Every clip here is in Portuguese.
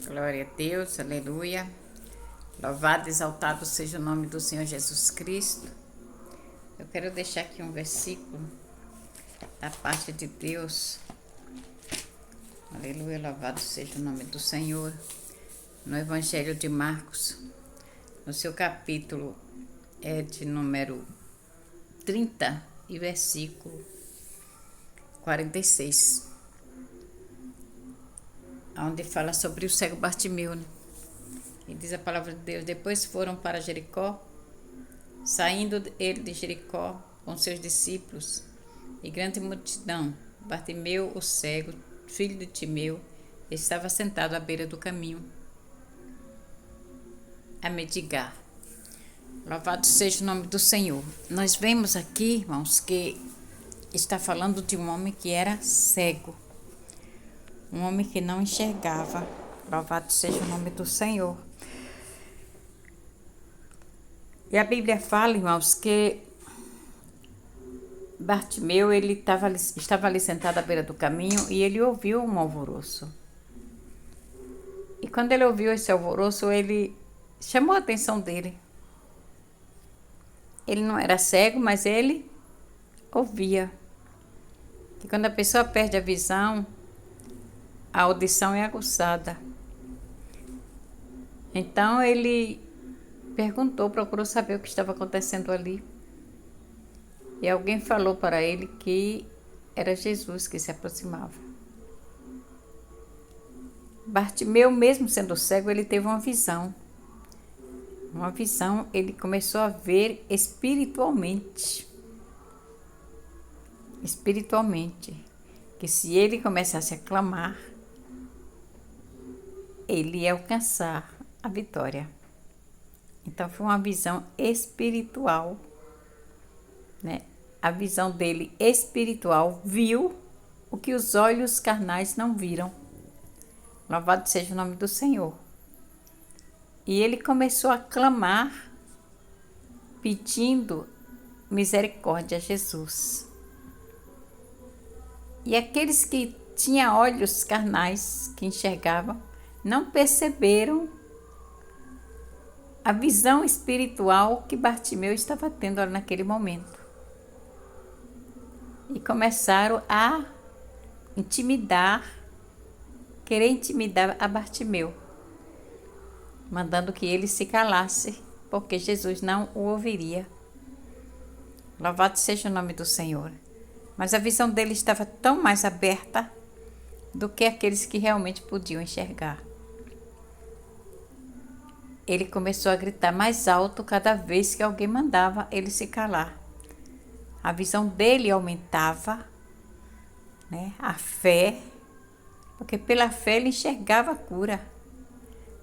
Glória a Deus, aleluia. Louvado e exaltado seja o nome do Senhor Jesus Cristo. Eu quero deixar aqui um versículo da parte de Deus. Aleluia, louvado seja o nome do Senhor. No Evangelho de Marcos, no seu capítulo de número 30 e versículo 46. Onde fala sobre o cego Bartimeu, né? E diz a palavra de Deus: depois foram para Jericó, saindo ele de Jericó com seus discípulos e grande multidão. Bartimeu, o cego, filho de Timeu, estava sentado à beira do caminho a mendigar. Louvado seja o nome do Senhor. Nós vemos aqui, irmãos, que está falando de um homem que era cego. Um homem que não enxergava. Louvado seja o nome do Senhor. E a Bíblia fala, irmãos, que Bartimeu, ele estava ali sentado à beira do caminho e ele ouviu um alvoroço. E quando ele ouviu esse alvoroço, ele chamou a atenção dele. Ele não era cego, mas ele ouvia. E quando a pessoa perde a visão, a audição é aguçada. Então ele perguntou, procurou saber o que estava acontecendo ali. E alguém falou para ele que era Jesus que se aproximava. Bartimeu, mesmo sendo cego, ele teve uma visão. Uma visão, ele começou a ver espiritualmente. Espiritualmente. Que se ele começasse a clamar, ele ia alcançar a vitória. Então foi uma visão espiritual, né? A visão dele espiritual viu o que os olhos carnais não viram. Louvado seja o nome do Senhor. E ele começou a clamar, pedindo misericórdia a Jesus. E aqueles que tinham olhos carnais, que enxergavam, não perceberam a visão espiritual que Bartimeu estava tendo naquele momento. E começaram a querer intimidar a Bartimeu, mandando que ele se calasse, porque Jesus não o ouviria. Louvado seja o nome do Senhor. Mas a visão dele estava tão mais aberta do que aqueles que realmente podiam enxergar. Ele começou a gritar mais alto cada vez que alguém mandava ele se calar. A visão dele aumentava, né? A fé, porque pela fé ele enxergava a cura.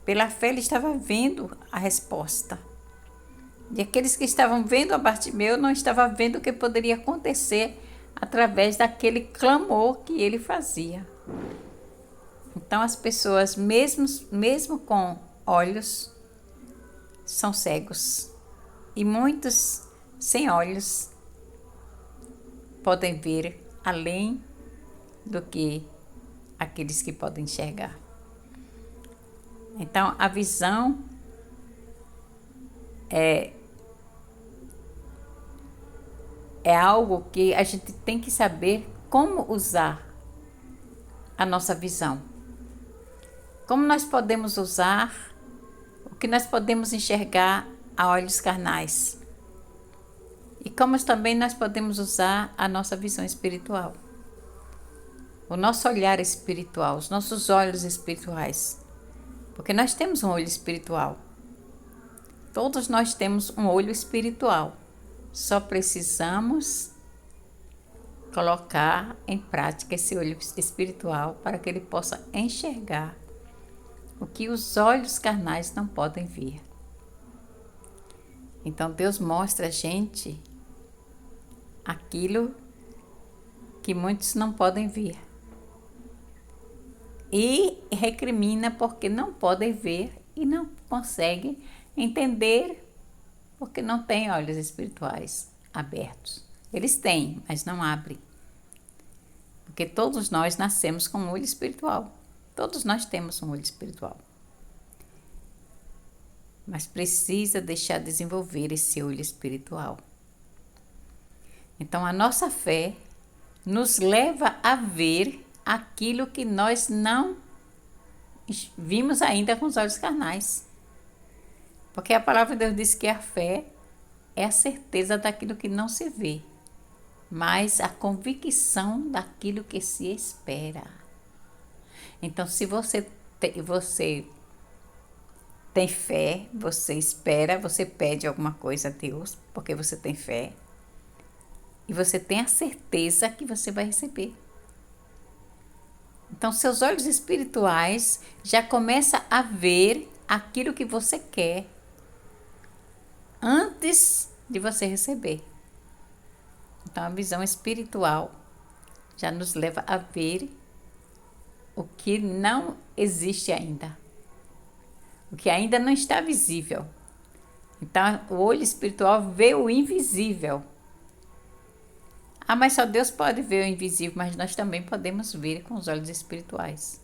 Pela fé ele estava vendo a resposta. E aqueles que estavam vendo a Bartimeu não estavam vendo o que poderia acontecer através daquele clamor que ele fazia. Então as pessoas, mesmo com olhos, são cegos. E muitos sem olhos podem ver além do que aqueles que podem enxergar. Então a visão é algo que a gente tem que saber como usar a nossa visão. Como nós podemos usar o que nós podemos enxergar a olhos carnais. E como também nós podemos usar a nossa visão espiritual. O nosso olhar espiritual, os nossos olhos espirituais. Porque nós temos um olho espiritual. Todos nós temos um olho espiritual. Só precisamos colocar em prática esse olho espiritual para que ele possa enxergar o que os olhos carnais não podem ver. Então Deus mostra a gente aquilo que muitos não podem ver. E recrimina porque não podem ver e não conseguem entender porque não têm olhos espirituais abertos. Eles têm, mas não abrem. Porque todos nós nascemos com um olho espiritual. Todos nós temos um olho espiritual. mas precisa deixar desenvolver esse olho espiritual. Então, a nossa fé nos leva a ver aquilo que nós não vimos ainda com os olhos carnais. Porque a palavra de Deus diz que a fé é a certeza daquilo que não se vê, mas a convicção daquilo que se espera. Então, se você tem fé, você espera, você pede alguma coisa a Deus, porque você tem fé, e você tem a certeza que você vai receber. Então, seus olhos espirituais já começam a ver aquilo que você quer antes de você receber. Então, a visão espiritual já nos leva a ver o que não existe ainda, o que ainda não está visível. Então, o olho espiritual vê o invisível. Ah, mas só Deus pode ver o invisível, mas nós também podemos ver com os olhos espirituais.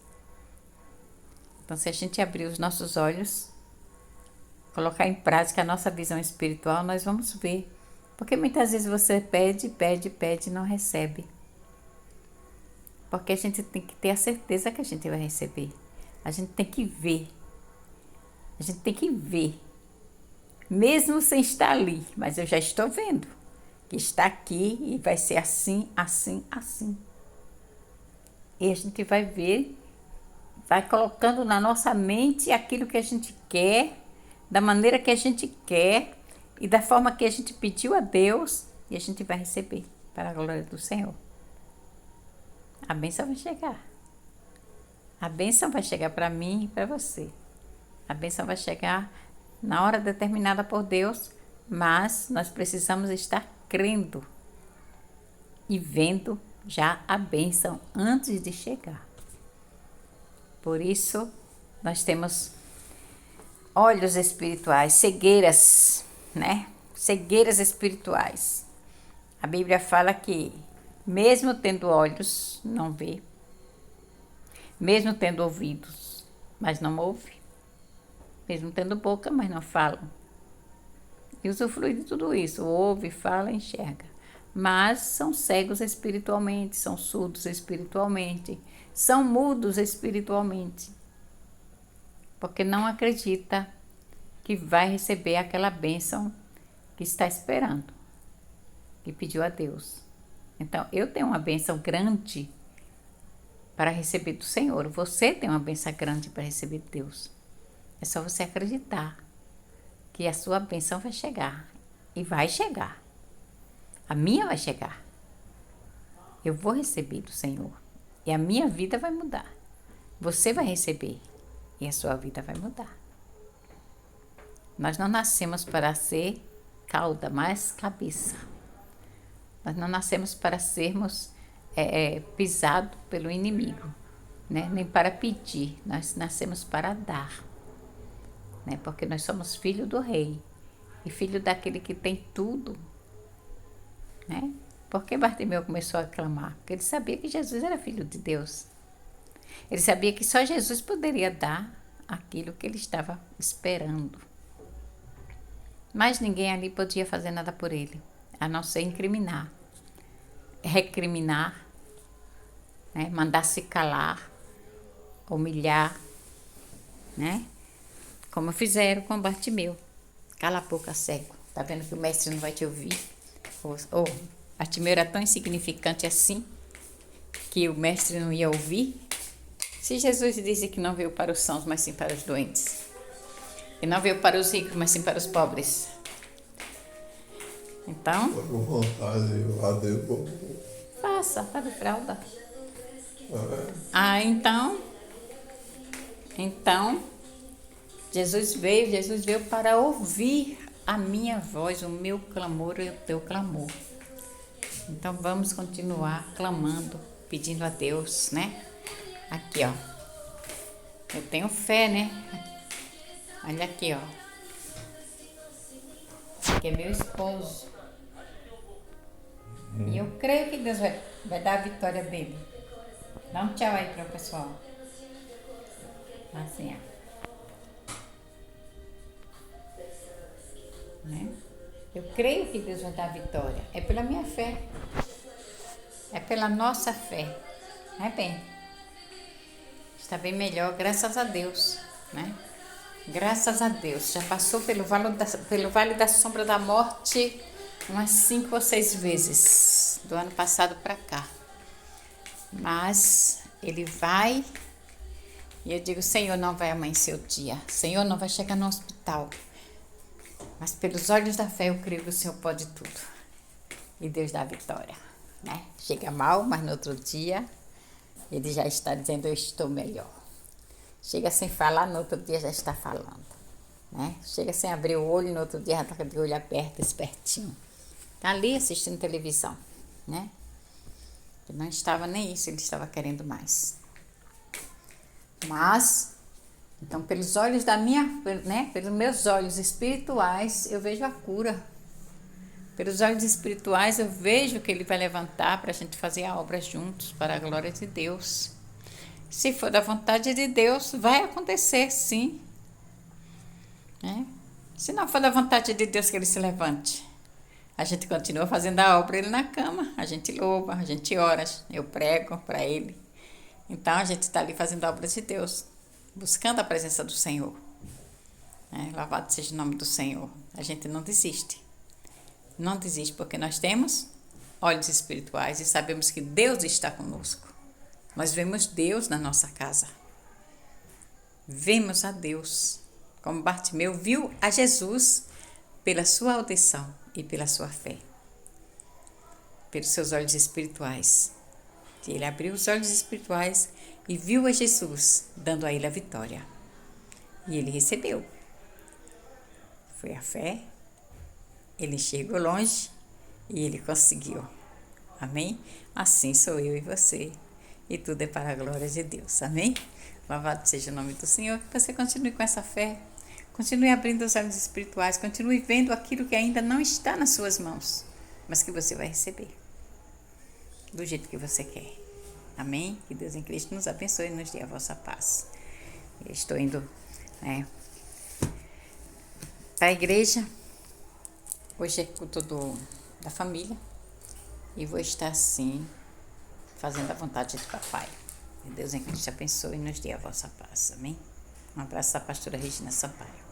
Então, se a gente abrir os nossos olhos, colocar em prática a nossa visão espiritual, nós vamos ver. Porque muitas vezes você pede e não recebe. Porque a gente tem que ter a certeza que a gente vai receber. A gente tem que ver. A gente tem que ver. Mesmo sem estar ali, mas eu já estou vendo. Que está aqui e vai ser assim, assim, assim. E a gente vai ver, vai colocando na nossa mente aquilo que a gente quer, da maneira que a gente quer e da forma que a gente pediu a Deus, e a gente vai receber para a glória do Senhor. A bênção vai chegar. A bênção vai chegar para mim e para você. A bênção vai chegar na hora determinada por Deus, mas nós precisamos estar crendo e vendo já a bênção antes de chegar. Por isso, nós temos olhos espirituais, cegueiras, né? Cegueiras espirituais. A Bíblia fala que, mesmo tendo olhos, não vê. Mesmo tendo ouvidos, mas não ouve. Mesmo tendo boca, mas não fala. E usufrui de tudo isso, ouve, fala, enxerga. Mas são cegos espiritualmente, são surdos espiritualmente, são mudos espiritualmente. Porque não acredita que vai receber aquela bênção que está esperando, que pediu a Deus. Então, eu tenho uma bênção grande para receber do Senhor. Você tem uma bênção grande para receber de Deus. É só você acreditar que a sua bênção vai chegar. E vai chegar. A minha vai chegar. Eu vou receber do Senhor. E a minha vida vai mudar. Você vai receber. E a sua vida vai mudar. Nós não nascemos para ser cauda, mas cabeça. Nós não nascemos para sermos pisados pelo inimigo, né? Nem para pedir. Nós nascemos para dar. Né? Porque nós somos filho do rei e filho daquele que tem tudo, né? Por que Bartimeu começou a clamar? Porque ele sabia que Jesus era filho de Deus. Ele sabia que só Jesus poderia dar aquilo que ele estava esperando. Mas ninguém ali podia fazer nada por ele, a não ser incriminar, recriminar, né? Mandar se calar, humilhar, né? Como fizeram com Bartimeu. Cala a boca, cego. Tá vendo que o mestre não vai te ouvir? Bartimeu era tão insignificante assim que o mestre não ia ouvir. Se Jesus disse que não veio para os sãos, mas sim para os doentes. E não veio para os ricos, mas sim para os pobres. Então... Tô com vontade, faça, faz fralda. É. Então... Jesus veio para ouvir a minha voz, o meu clamor e o teu clamor. Então vamos continuar clamando, pedindo a Deus, né? Aqui, ó. Eu tenho fé, né? Olha aqui, ó. Aqui é meu esposo. E eu creio que Deus vai dar a vitória dele. Dá um tchau aí para o pessoal. Assim, ó. Eu creio que Deus vai dar a vitória. É pela minha fé. É pela nossa fé. É bem. Está bem melhor, graças a Deus, né? Graças a Deus. Já passou pelo vale da sombra da morte umas 5 ou 6 vezes do ano passado para cá. Mas ele vai e eu digo, Senhor, não vai amanhecer o dia. Senhor, não vai chegar no hospital. Mas pelos olhos da fé eu creio que o Senhor pode tudo. E Deus dá a vitória, né? Chega mal, mas no outro dia ele já está dizendo, eu estou melhor. Chega sem falar, no outro dia já está falando, né? Chega sem abrir o olho, no outro dia já está de olho aberto, espertinho. Está ali assistindo televisão, né? Ele não estava nem isso, ele estava querendo mais. Mas, então, pelos olhos da minha, né? Pelos meus olhos espirituais, eu vejo a cura. Pelos olhos espirituais, eu vejo que ele vai levantar para a gente fazer a obra juntos, para a glória de Deus. Se for da vontade de Deus, vai acontecer, sim. Né? Se não for da vontade de Deus que ele se levante, a gente continua fazendo a obra ele na cama. A gente louva, a gente ora, eu prego para ele. Então, a gente está ali fazendo a obra de Deus, buscando a presença do Senhor. Louvado seja o nome do Senhor. A gente não desiste. Não desiste porque nós temos olhos espirituais e sabemos que Deus está conosco. Nós vemos Deus na nossa casa. Vemos a Deus. Como Bartimeu viu a Jesus pela sua audição e pela sua fé. Pelos seus olhos espirituais. Ele abriu os olhos espirituais e viu a Jesus, dando a ele a vitória. E ele recebeu. Foi a fé. Ele chegou longe e ele conseguiu. Amém? Assim sou eu e você. E tudo é para a glória de Deus. Amém? Louvado seja o nome do Senhor. Que você continue com essa fé. Continue abrindo os olhos espirituais. Continue vendo aquilo que ainda não está nas suas mãos. Mas que você vai receber. Do jeito que você quer. Amém? Que Deus em Cristo nos abençoe e nos dê a vossa paz. Eu estou indo para a igreja. Hoje é culto da família. E vou estar sim fazendo a vontade de papai. Que Deus em Cristo abençoe e nos dê a vossa paz. Amém? Um abraço da pastora Regina Sampaio.